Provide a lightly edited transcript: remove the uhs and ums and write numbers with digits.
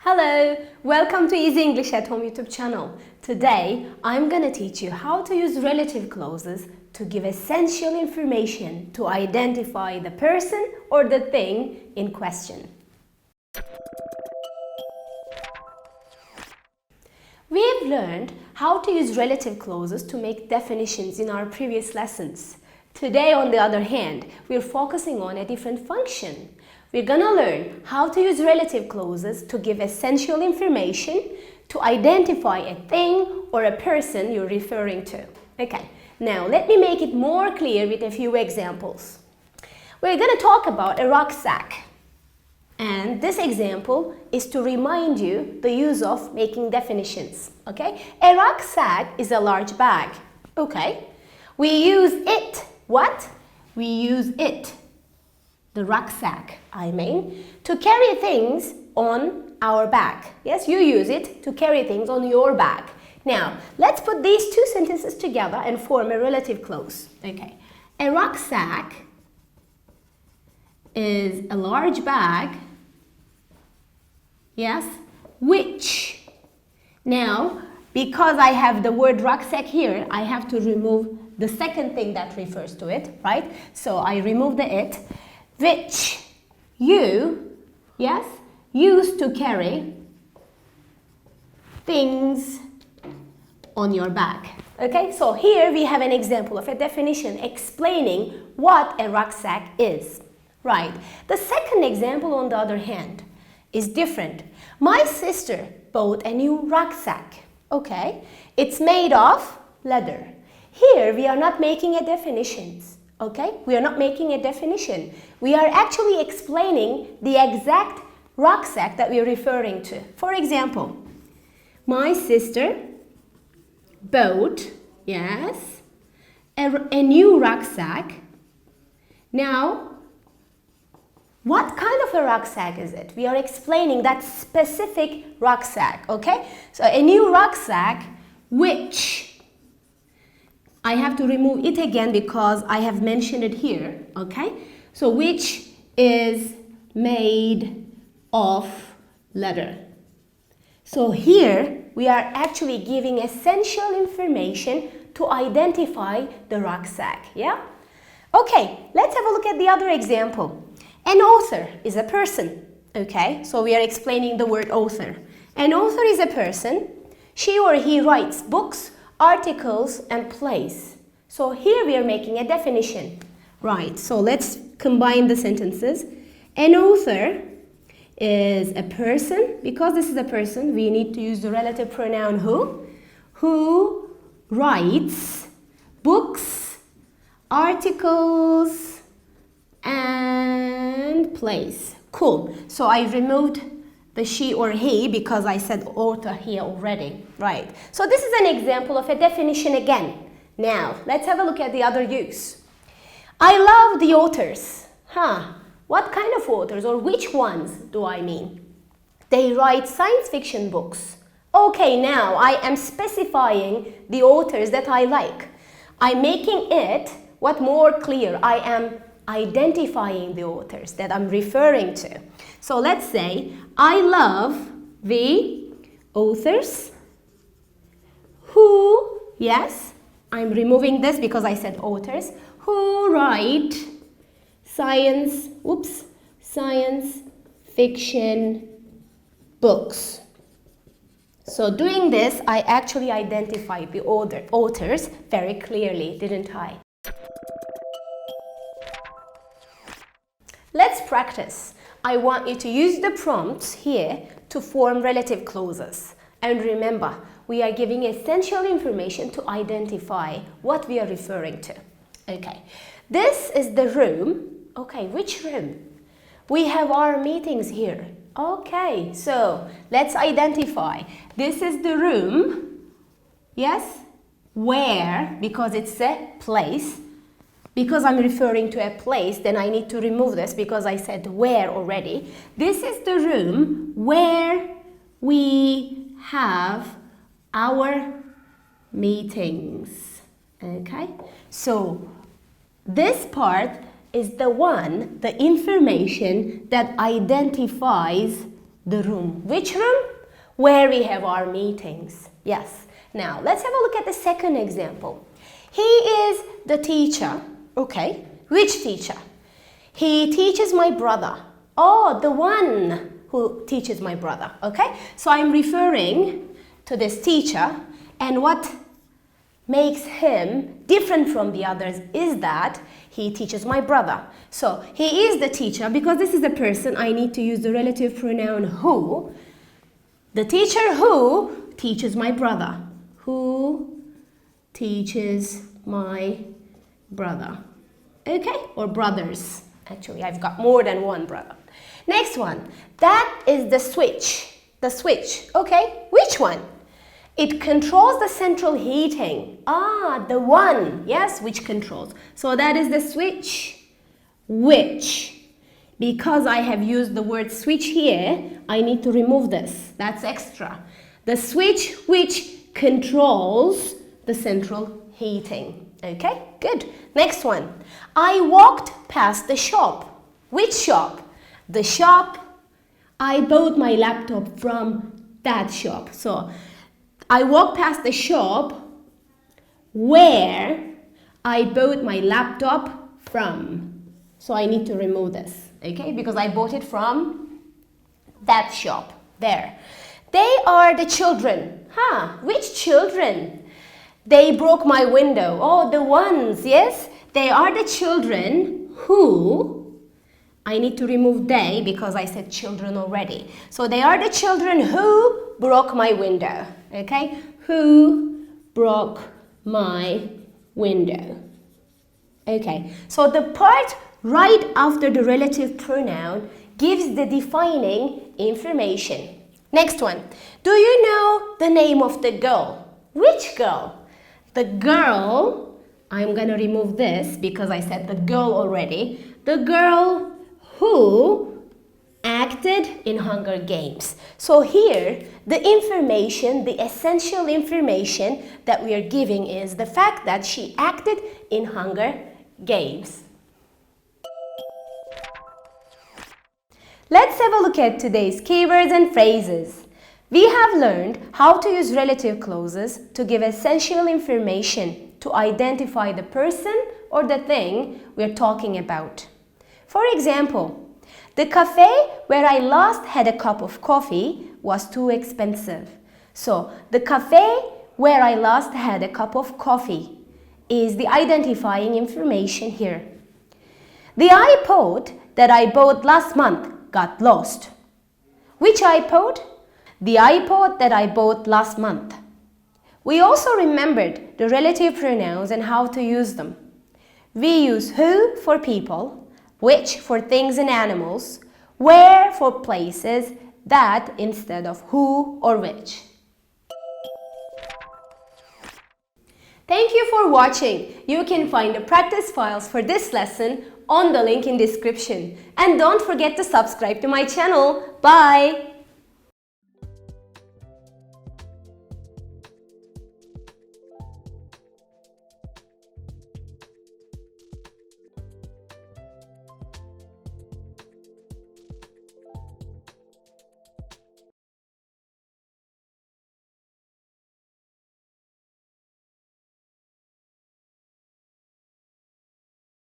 Hello, welcome to Easy English at Home YouTube channel. Today, I'm going to teach you how to use relative clauses to give essential information to identify the person or the thing in question. We have learned how to use relative clauses to make definitions in our previous lessons. Today, on the other hand, we're focusing on a different function. We're going to learn how to use relative clauses to give essential information to identify a thing or a person you're referring to. Okay, now let me make it more clear with a few examples. We're going to talk about a rucksack. And this example is to remind you the use of making definitions. Okay, a rucksack is a large bag. Okay, we use it. What? We use it. The rucksack, I mean, to carry things on our back. Yes, you use it to carry things on your back. Now, let's put these two sentences together and form a relative clause. Okay, a rucksack is a large bag, yes, which, now, because I have the word rucksack here, I have to remove the second thing that refers to it, right? So I remove the it. Which you, yes, use to carry things on your back. Okay, so here we have an example of a definition explaining what a rucksack is. Right. The second example, on the other hand, is different. My sister bought a new rucksack. Okay, it's made of leather. Here we are not making a definition. Okay, we are not making a definition. We are actually explaining the exact rucksack that we are referring to. For example, my sister bought, yes, a new rucksack. Now, what kind of a rucksack is it? We are explaining that specific rucksack, okay? So a new rucksack which I have to remove it again because I have mentioned it here, okay? So which is made of leather. So here we are actually giving essential information to identify the rucksack, yeah? Okay, let's have a look at the other example. An author is a person, okay? So we are explaining the word author. An author is a person. She or he writes books, articles and plays. So here we are making a definition. Right, so let's combine the sentences. An author is a person. Because this is a person, we need to use the relative pronoun who writes books, articles and plays. Cool. So I removed the she or he because I said author here already, right? So this is an example of a definition again. Now, let's have a look at the other use. I love the authors. What kind of authors or which ones do I mean? They write science fiction books. Okay, now I am specifying the authors that I like. I'm making it more clear. I am identifying the authors that I'm referring to. So let's say, I love the authors who, yes, I'm removing this because I said authors, who write science fiction books. So doing this, I actually identified the authors very clearly, didn't I? Let's practice. I want you to use the prompts here to form relative clauses. And remember, we are giving essential information to identify what we are referring to. Okay, this is the room. Okay, which room? We have our meetings here. Okay, so let's identify. This is the room, yes, where, because it's a place. Because I'm referring to a place, then I need to remove this because I said where already. This is the room where we have our meetings. Okay? So this part is the information that identifies The room. Which room? Where we have our meetings. Yes. Now, let's have a look at the second example. He is the teacher. Okay. Which teacher? He teaches my brother. Oh, the one who teaches my brother. Okay. So I'm referring to this teacher, and what makes him different from the others is that he teaches my brother. So he is the teacher. Because this is a person, I need to use the relative pronoun who. The teacher who teaches my brother. Who teaches my brother. Okay? Or brothers. Actually, I've got more than one brother. Next one. That is the switch. The switch. Okay? Which one? It controls the central heating. Ah, the one. Yes, which controls. So that is the switch. Which. Because I have used the word switch here, I need to remove this. That's extra. The switch which controls the central heating. Okay, good. Next one. I walked past the shop. Which shop? The shop. I bought my laptop from that shop. So, I walked past the shop where I bought my laptop from. So I need to remove this, okay? Because I bought it from that shop, there. They are the children. Huh, which children? They broke my window. Oh, the ones, yes? They are the children who, I need to remove they because I said children already. So they are the children who broke my window. Okay, who broke my window? Okay, so the part right after the relative pronoun gives the defining information. Next one. Do you know the name of the girl? Which girl? The girl, I'm gonna remove this because I said the girl already. The girl who acted in Hunger Games. So here, the information, the essential information that we are giving is the fact that she acted in Hunger Games. Let's have a look at today's keywords and phrases. We have learned how to use relative clauses to give essential information to identify the person or the thing we're talking about. For example, the cafe where I last had a cup of coffee was too expensive. So, the cafe where I last had a cup of coffee is the identifying information here. The iPod that I bought last month got lost. Which iPod? The iPod that I bought last month. We also remembered the relative pronouns and how to use them. We use who for people, which for things and animals, where for places, that instead of who or which. Thank you for watching. You can find the practice files for this lesson on the link in description. And don't forget to subscribe to my channel. Bye!